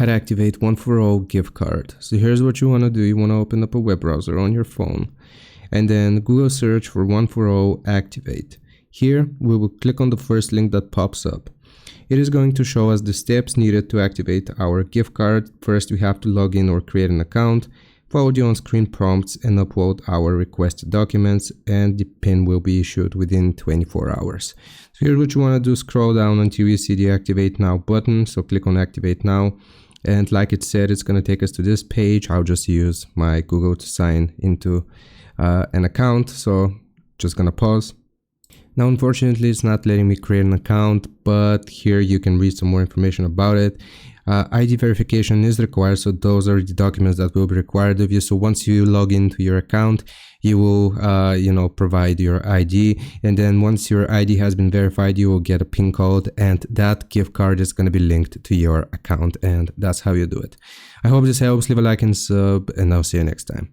how to activate One4All gift card. So here's what you want to do. You want to open up a web browser on your phone and then Google search for One4All activate. Here we will click on the first link that pops up. It is going to show us the steps needed to activate our gift card. First, we have to log in or create an account, follow the on-screen prompts and upload our requested documents, and the PIN will be issued within 24 hours. So here's what you want to do. Scroll down until you see the activate now button. So click on activate now. And like it said, it's going to take us to this page. I'll just use my Google to sign into an account. So just going to pause. Now, unfortunately, it's not letting me create an account, but here you can read some more information about it. ID verification is required, so those are the documents that will be required of you. So once you log into your account, you will, provide your ID, and then once your ID has been verified, you will get a PIN code, and that gift card is going to be linked to your account, and that's how you do it. I hope this helps. Leave a like and sub, and I'll see you next time.